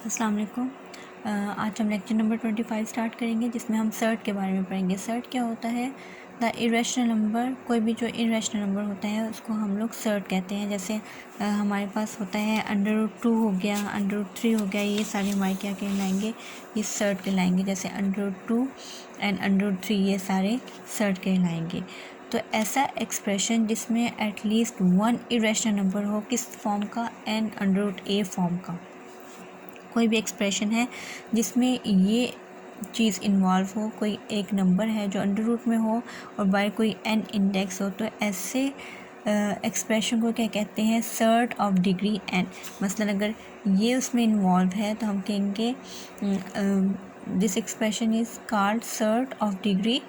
अस्सलाम वालेकुम। आज हम लेक्चर नंबर 25 स्टार्ट करेंगे, जिसमें हम सर्ट के बारे में पढ़ेंगे। सर्ट क्या होता है? The irrational number. कोई भी जो इरेशनल नंबर होता है उसको हम लोग सर्ट कहते हैं। जैसे हमारे पास होता है √2 हो गया, √3 हो गया, ये सारे हमारे क्या कहलाएंगे? ये सर्ट कहलाएंगे। जैसे √2 एंड √3 ये सारे सर्ट कहलाएंगे। तो ऐसा एक्सप्रेशन जिसमें एटलीस्ट वन इरेशनल नंबर हो, किस फॉर्म का? n√a फॉर्म का। कोई भी एक्सप्रेशन है जिसमें ये चीज़ इन्वॉल्व हो, कोई एक नंबर है जो अंडर रूट में हो और बाय कोई n इंडेक्स हो, तो ऐसे एक्सप्रेशन को क्या कहते हैं? Surd of degree n। मसलन अगर ये उसमें इन्वॉल्व है तो हम कहेंगे this expression is called surd of degree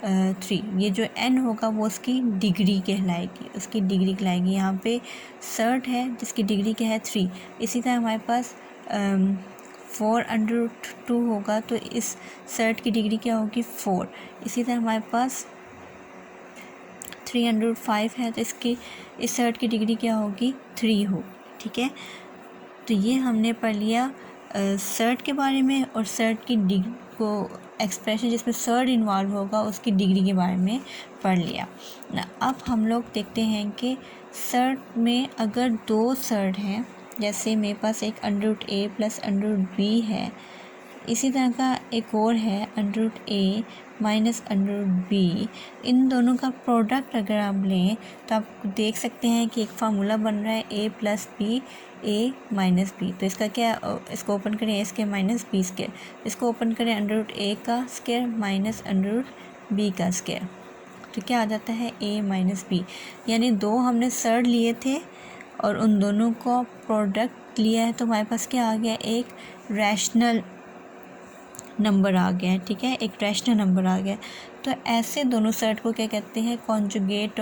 3। ये जो n होगा वो उसकी डिग्री कहलाएगी, उसकी डिग्री कहलाएगी। यहाँ पे सर्ट है जिसकी डिग्री क्या है? 3। इसी तरह हमारे पास 4√2 होगा तो इस सर्ट की डिग्री क्या होगी? 4। इसी तरह हमारे पास 305 है तो इसकी इस सर्ट की डिग्री क्या होगी? 3 होगी। ठीक है, तो ये हमने पढ़ लिया सर्ट के बारे में और सर्ट की डिग्री को एक्सप्रेशन जिसमें सर्ट इन्वॉल्व होगा उसकी डिग्री के बारे में पढ़ लिया ना। अब हम लोग देखते हैं कि सर्ट में अगर दो सर्ट हैं, जैसे मेरे पास एक √a प्लस √b है, इसी तरह का एक और है √a माइनस √b। इन दोनों का प्रोडक्ट अगर आप लें तो आप देख सकते हैं कि एक फार्मूला बन रहा है a plus B a minus B. तो इसका क्या, इसको ओपन करें a square minus B square, इसको ओपन करें √a का स्क्वायर माइनस √b का स्क्वायर, तो क्या आ जाता है? a minus B. यानी दो हमने सर्ट लिए थे और उन दोनों को प्रोडक्ट लिया है तो हमारे पास क्या आ गया? एक रैशनल नंबर आ गया है। ठीक है, एक रैशनल नंबर आ गया। तो ऐसे दोनों सर्ट को क्या कहते हैं? Conjugate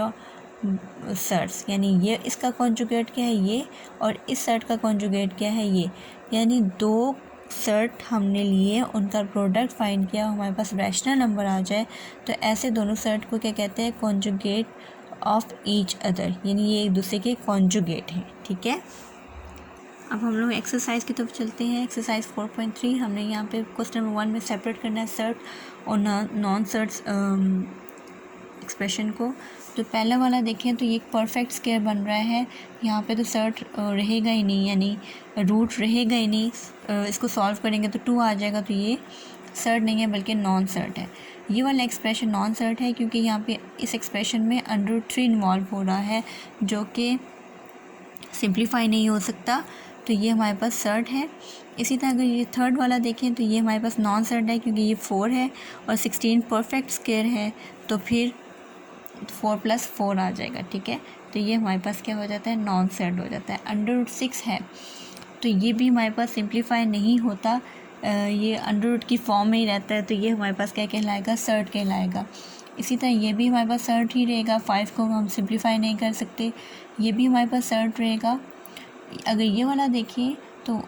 surds. यानी ये इसका कॉन्जुगेट क्या है? ये, और इस सर्ट का कॉन्जुगेट क्या है? ये। यानी दो सर्ट हमने लिए, उनका प्रोडक्ट फाइंड किया, हमारे पास रैशनल नंबर आ जाए तो ऐसे दोनों सर्ट को क्या कहते हैं? Conjugate of each other. यानी ये एक दूसरे के कॉन्जुगेट हैं। ठीक है, अब हम लोग एक्सरसाइज की तरफ चलते हैं। एक्सरसाइज 4.3 हमने यहाँ पे क्वेश्चन नंबर 1 में सेपरेट करना है सर्ट और नॉन सर्ट्स एक्सप्रेशन को। तो पहला वाला देखें तो ये एक परफेक्ट स्क्वायर बन रहा है। यहाँ पे तो सर्ट रहेगा ही नहीं, यानी रूट रहेगा ही नहीं। इसको सॉल्व करेंगे तो 2 आ जाएगा, तो ये सर्ट नहीं है बल्कि नॉन सर्ट है। ये वाला एक्सप्रेशन नॉन सर्ट है क्योंकि यहाँ पे इस एक्सप्रेशन में √3 इन्वॉल्व हो रहा है जो कि सिंप्लीफाई नहीं हो सकता, तो ये हमारे पास सर्ट है। इसी तरह अगर ये थर्ड वाला देखें तो ये हमारे पास नॉन सर्ट है क्योंकि ये 4 है और 16 परफेक्ट स्क्वायर है, तो फिर 4 + 4 आ जाएगा। ठीक है, तो ये हमारे पास क्या हो जाता है? नॉन सर्ट हो जाता है। √6 है तो ये भी हमारे पास सिंप्लीफाई नहीं होता, ये अंडर की फॉर्म में ही रहता है, तो ये हमारे पास क्या कहलाएगा? सर्ट कहलाएगा। इसी तरह ये भी हमारे पास सर्ट ही रहेगा। 5 को हम सिंप्लीफाई नहीं कर सकते, ये भी हमारे पास सर्ट रहेगा। अगर ये वाला देखिए तो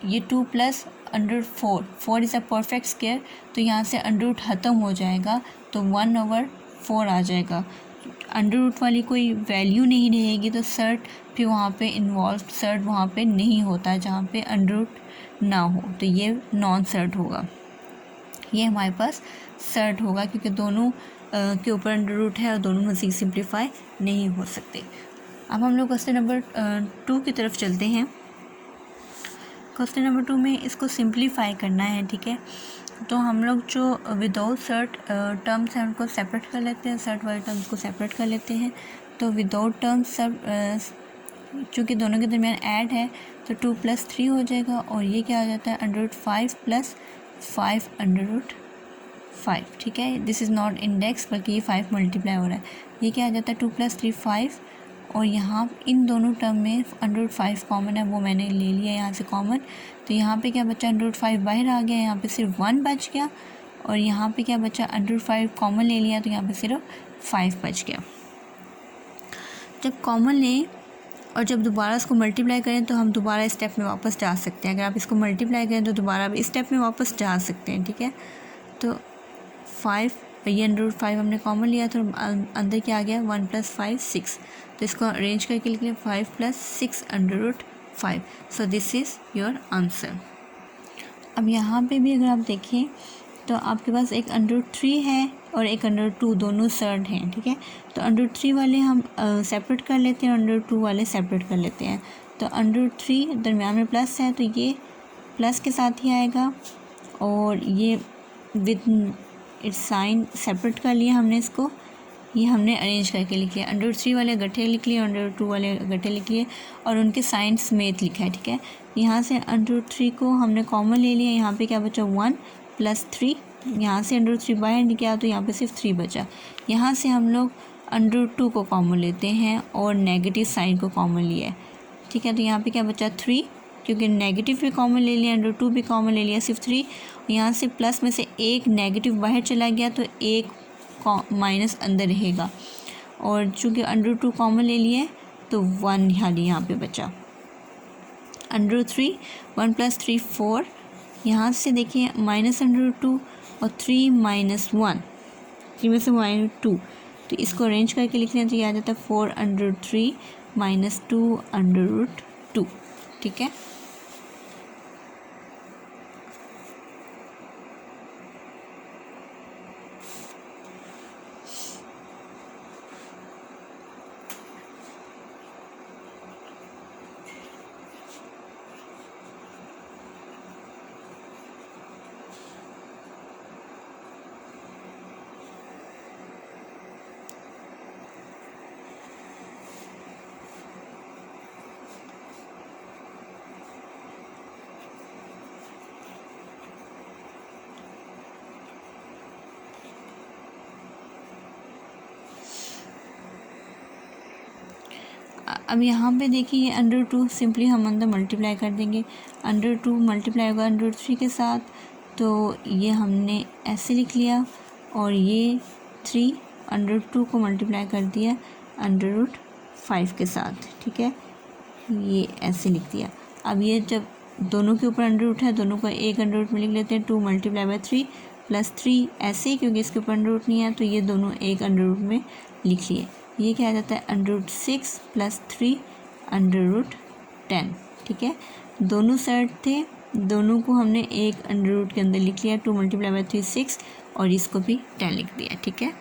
ये 2 + √4 इज़ अ परफेक्ट स्क्वायर, तो यहाँ से अंडर ख़त्म हो जाएगा तो 1/4 आ जाएगा। अंडर वाली कोई वैल्यू नहीं रहेगी तो सर्ट फिर वहाँ पे इन्वॉल्व, सर्ट वहाँ पे नहीं होता जहाँ पे अंडर ना हो, तो ये नॉन सर्ट होगा। ये हमारे पास सर्ट होगा क्योंकि दोनों के ऊपर अंडर है और दोनों मज़ीद सिंप्लीफाई नहीं हो सकते। अब हम लोग क्वेश्चन नंबर 2 की तरफ चलते हैं। क्वेश्चन नंबर 2 में इसको सिंप्लीफाई करना है। ठीक है, तो हम लोग जो विदाउट सर्ट टर्म्स हैं उनको सेपरेट कर लेते हैं, सर्ट वाले टर्म्स को सेपरेट कर लेते हैं। तो विदाउट टर्म्स सब चूँकि दोनों के दरमियान ऐड है तो 2 + 3 हो जाएगा और ये क्या हो जाता है? √5 + 5 √5। ठीक है, दिस इज़ नॉट इंडेक्स बल्कि ये 5 मल्टीप्लाई हो रहा है। ये क्या आ जाता है? 2 + 3 5, और यहाँ इन दोनों टर्म में √5 कॉमन है, वो मैंने ले लिया यहाँ से कॉमन, तो यहाँ पे क्या बचा? √5 बाहर आ गया, यहाँ पे सिर्फ 1 बच गया, और यहाँ पे क्या बचा? √5 कॉमन ले लिया तो यहाँ पे सिर्फ 5 बच गया। जब कॉमन लें और जब दोबारा इसको मल्टीप्लाई करें तो हम दोबारा स्टेप में वापस जा सकते हैं। अगर आप इसको मल्टीप्लाई करें तो दोबारा आप इस स्टेप में वापस जा सकते हैं। ठीक है, तो 5, ये √5 हमने कॉमन लिया तो अंदर क्या आ गया? 1 + 5 6, तो इसको अरेंज करके लिख लें 5 + 6 √5। So this is your answer. अब यहाँ पे भी अगर आप देखें तो आपके पास एक √3 है और एक √2, दोनों सर्ड हैं, ठीक है। तो √3 वाले हम सेपरेट कर लेते हैं, √2 वाले सेपरेट कर लेते हैं। तो √3 दरमियान में प्लस है तो ये प्लस के साथ ही आएगा, और ये विद इट्स साइन सेपरेट कर लिया हमने इसको, ये हमने अरेंज करके लिखे। √3 वाले गट्ठे लिख लिए, √2 वाले गट्ठे लिख लिए और उनके साइन समेत लिखा है, ठीक है। यहाँ से √3 को हमने कॉमन ले लिया, यहाँ पे क्या बचा 1 + 3, यहाँ से √3 बाहर निकला तो यहाँ पे सिर्फ 3 बचा। यहाँ से हम लोग √2 को कॉमन लेते हैं और नेगेटिव साइन को कॉमन लिया है, ठीक है। तो यहाँ पे क्या बचा 3, क्योंकि नेगेटिव भी कॉमन ले लिया, √2 भी कॉमन ले लिया, सिर्फ 3। यहाँ से प्लस में से एक नेगेटिव बाहर चला गया तो एक माइनस अंदर रहेगा, और चूँकि √2 कॉमन ले लिए तो 1 यहाँ पे बचा। √3 1 + 3 4, यहाँ से देखिए -√2 और 3 - 1, 3 में से -2, तो इसको अरेंज करके लिख लें तो ये आ जाता है 4√3 - 2√2, ठीक है। अब यहाँ पे देखिए ये √2 सिंपली हम अंदर मल्टीप्लाई कर देंगे, √2 मल्टीप्लाई होगा √3 के साथ, तो ये हमने ऐसे लिख लिया, और ये 3 √2 को मल्टीप्लाई कर दिया √5 के साथ, ठीक है, ये ऐसे लिख दिया। अब ये जब दोनों के ऊपर √ है, दोनों को एक √ में लिख लेते हैं, 2 × 3 + 3 ऐसे ही, क्योंकि इसके ऊपर √ नहीं है तो ये दोनों एक √ में लिख लिए। ये क्या आ जाता है √6 + 3 √10, ठीक है। दोनों सर्ड थे, दोनों को हमने एक √ के अंदर लिख लिया, 2 × 3 6, और इसको भी 10 लिख दिया, ठीक है।